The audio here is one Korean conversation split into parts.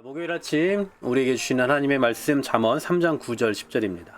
목요일 아침 우리에게 주신 하나님의 말씀 잠언 3장 9절 10절입니다.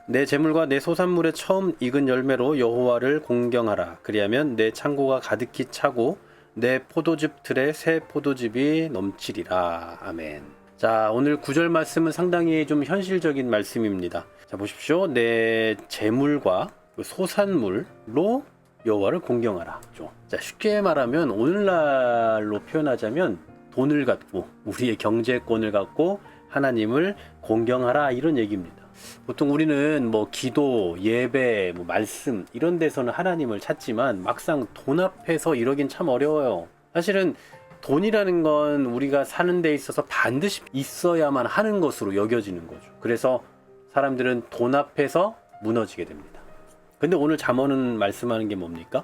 내 재물과 내 소산물의 처음 익은 열매로 여호와를 공경하라. 그리하면 내 창고가 가득히 차고 내 포도즙 틀에 새 포도즙이 넘치리라. 아멘. 자, 오늘 9절 말씀은 상당히 좀 현실적인 말씀입니다. 자, 보십시오. 내 재물과 소산물로 여호와를 공경하라. 자, 쉽게 말하면 오늘날로 표현하자면 돈을 갖고 우리의 경제권을 갖고 하나님을 공경하라, 이런 얘기입니다. 보통 우리는 기도, 예배, 말씀 이런 데서는 하나님을 찾지만 막상 돈 앞에서 이러긴 참 어려워요. 사실은 돈이라는 건 우리가 사는 데 있어서 반드시 있어야만 하는 것으로 여겨지는 거죠. 그래서 사람들은 돈 앞에서 무너지게 됩니다. 근데 오늘 잠언은 말씀하는 게 뭡니까?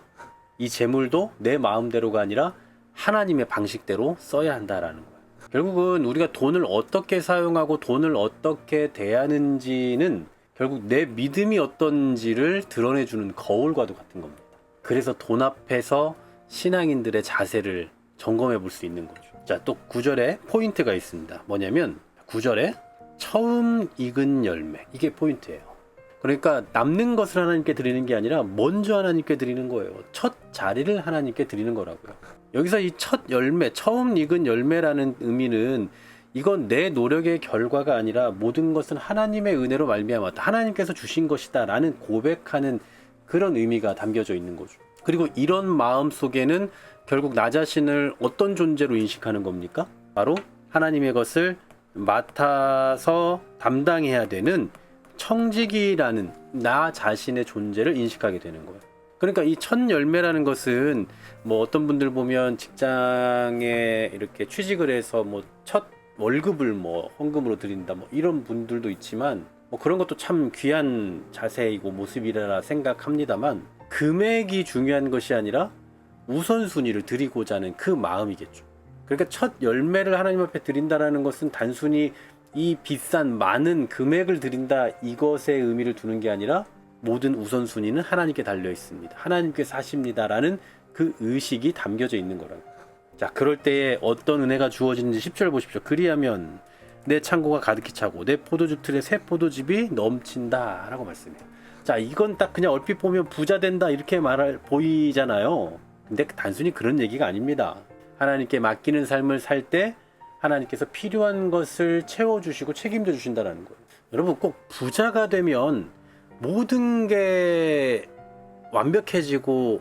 이 재물도 내 마음대로가 아니라 하나님의 방식대로 써야 한다라는 거예요. 결국은 우리가 돈을 어떻게 사용하고 돈을 어떻게 대하는지는 결국 내 믿음이 어떤지를 드러내주는 거울과도 같은 겁니다. 그래서 돈 앞에서 신앙인들의 자세를 점검해 볼 수 있는 거죠. 자, 또 9절에 포인트가 있습니다. 뭐냐면 9절에 처음 익은 열매, 이게 포인트예요. 그러니까 남는 것을 하나님께 드리는 게 아니라 먼저 하나님께 드리는 거예요. 첫 자리를 하나님께 드리는 거라고요. 여기서 이 첫 열매, 처음 익은 열매라는 의미는 이건 내 노력의 결과가 아니라 모든 것은 하나님의 은혜로 말미암았다, 하나님께서 주신 것이다 라는 고백하는 그런 의미가 담겨져 있는 거죠. 그리고 이런 마음 속에는 결국 나 자신을 어떤 존재로 인식하는 겁니까? 바로 하나님의 것을 맡아서 담당해야 되는 청지기라는 나 자신의 존재를 인식하게 되는 거예요. 그러니까 이 첫 열매라는 것은 어떤 분들 보면 직장에 이렇게 취직을 해서 첫 월급을 헌금으로 드린다 이런 분들도 있지만 그런 것도 참 귀한 자세이고 모습이라 생각합니다만, 금액이 중요한 것이 아니라 우선순위를 드리고자 하는 그 마음이겠죠. 그러니까 첫 열매를 하나님 앞에 드린다라는 것은 단순히 이 비싼 많은 금액을 드린다 이것의 의미를 두는 게 아니라 모든 우선순위는 하나님께 달려 있습니다, 하나님께서 하십니다 라는 그 의식이 담겨져 있는 거라고. 자, 그럴 때에 어떤 은혜가 주어지는지 10절 보십시오. 그리하면 내 창고가 가득히 차고 내 포도즙 틀에 새 포도즙이 넘친다 라고 말씀해요. 자, 이건 딱 그냥 얼핏 보면 부자 된다 이렇게 보이잖아요. 근데 단순히 그런 얘기가 아닙니다. 하나님께 맡기는 삶을 살 때 하나님께서 필요한 것을 채워주시고 책임져 주신다는 거예요. 여러분, 꼭 부자가 되면 모든 게 완벽해지고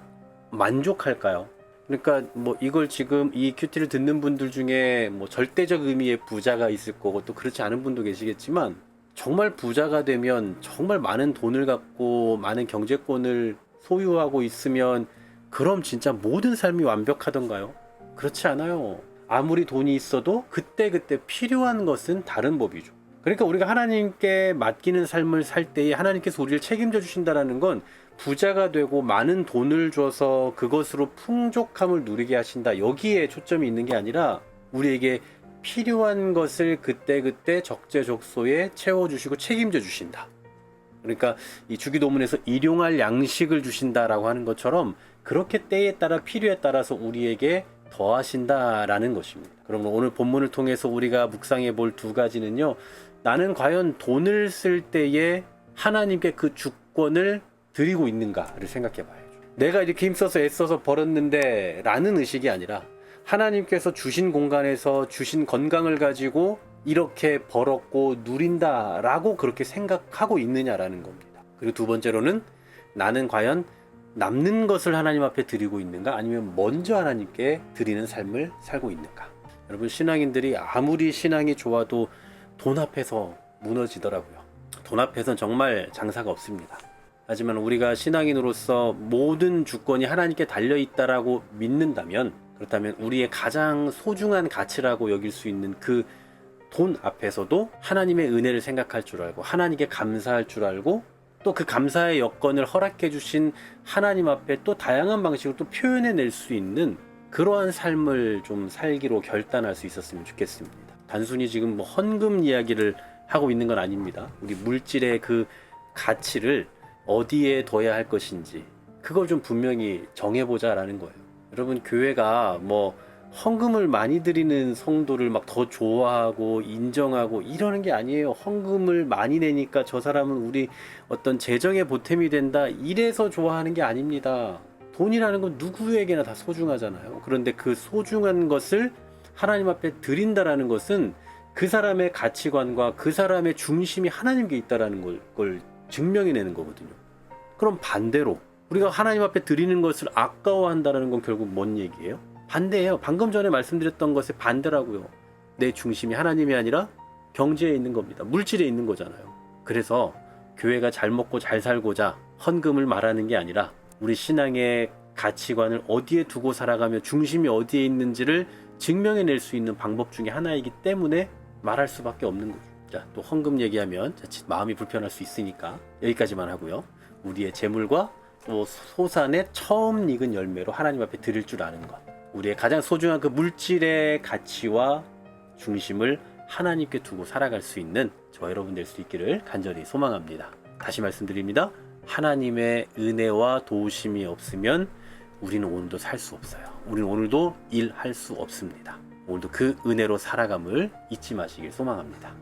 만족할까요? 그러니까 이걸 지금 이 큐티를 듣는 분들 중에 절대적 의미의 부자가 있을 거고 또 그렇지 않은 분도 계시겠지만, 정말 부자가 되면 정말 많은 돈을 갖고 많은 경제권을 소유하고 있으면 그럼 진짜 모든 삶이 완벽하던가요? 그렇지 않아요. 아무리 돈이 있어도 그때그때 필요한 것은 다른 법이죠. 그러니까 우리가 하나님께 맡기는 삶을 살 때에 하나님께서 우리를 책임져 주신다는 건 부자가 되고 많은 돈을 줘서 그것으로 풍족함을 누리게 하신다, 여기에 초점이 있는 게 아니라 우리에게 필요한 것을 그때그때 적재적소에 채워주시고 책임져 주신다. 그러니까 이 주기도문에서 일용할 양식을 주신다라고 하는 것처럼 그렇게 때에 따라 필요에 따라서 우리에게 더하신다라는 것입니다. 그럼 오늘 본문을 통해서 우리가 묵상해 볼 두 가지는요, 나는 과연 돈을 쓸 때에 하나님께 그 주권을 드리고 있는가를 생각해 봐야죠. 내가 이렇게 힘써서 애써서 벌었는데 라는 의식이 아니라 하나님께서 주신 공간에서 주신 건강을 가지고 이렇게 벌었고 누린다라고 그렇게 생각하고 있느냐라는 겁니다. 그리고 두 번째로는 나는 과연 남는 것을 하나님 앞에 드리고 있는가, 아니면 먼저 하나님께 드리는 삶을 살고 있는가. 여러분, 신앙인들이 아무리 신앙이 좋아도 돈 앞에서 무너지더라고요. 돈 앞에선 정말 장사가 없습니다. 하지만 우리가 신앙인으로서 모든 주권이 하나님께 달려있다라고 믿는다면, 그렇다면 우리의 가장 소중한 가치라고 여길 수 있는 그 돈 앞에서도 하나님의 은혜를 생각할 줄 알고 하나님께 감사할 줄 알고 또 그 감사의 여건을 허락해 주신 하나님 앞에 또 다양한 방식으로 또 표현해낼 수 있는 그러한 삶을 좀 살기로 결단할 수 있었으면 좋겠습니다. 단순히 지금 헌금 이야기를 하고 있는 건 아닙니다. 우리 물질의 그 가치를 어디에 둬야 할 것인지 그걸 좀 분명히 정해보자라는 거예요. 여러분, 교회가 헌금을 많이 드리는 성도를 막 더 좋아하고 인정하고 이러는 게 아니에요. 헌금을 많이 내니까 저 사람은 우리 어떤 재정의 보탬이 된다, 이래서 좋아하는 게 아닙니다. 돈이라는 건 누구에게나 다 소중하잖아요. 그런데 그 소중한 것을 하나님 앞에 드린다라는 것은 그 사람의 가치관과 그 사람의 중심이 하나님께 있다라는 걸 증명해내는 거거든요. 그럼 반대로 우리가 하나님 앞에 드리는 것을 아까워한다는 건 결국 뭔 얘기예요? 반대예요. 방금 전에 말씀드렸던 것의 반대라고요. 내 중심이 하나님이 아니라 경제에 있는 겁니다. 물질에 있는 거잖아요. 그래서 교회가 잘 먹고 잘 살고자 헌금을 말하는 게 아니라 우리 신앙의 가치관을 어디에 두고 살아가며 중심이 어디에 있는지를 증명해낼 수 있는 방법 중에 하나이기 때문에 말할 수밖에 없는 거죠. 자, 또 헌금 얘기하면 자칫 마음이 불편할 수 있으니까 여기까지만 하고요. 우리의 재물과 또 소산의 처음 익은 열매로 하나님 앞에 드릴 줄 아는 것, 우리의 가장 소중한 그 물질의 가치와 중심을 하나님께 두고 살아갈 수 있는 저와 여러분 될 수 있기를 간절히 소망합니다. 다시 말씀드립니다. 하나님의 은혜와 도우심이 없으면 우리는 오늘도 살 수 없어요. 우리는 오늘도 일할 수 없습니다. 오늘도 그 은혜로 살아감을 잊지 마시길 소망합니다.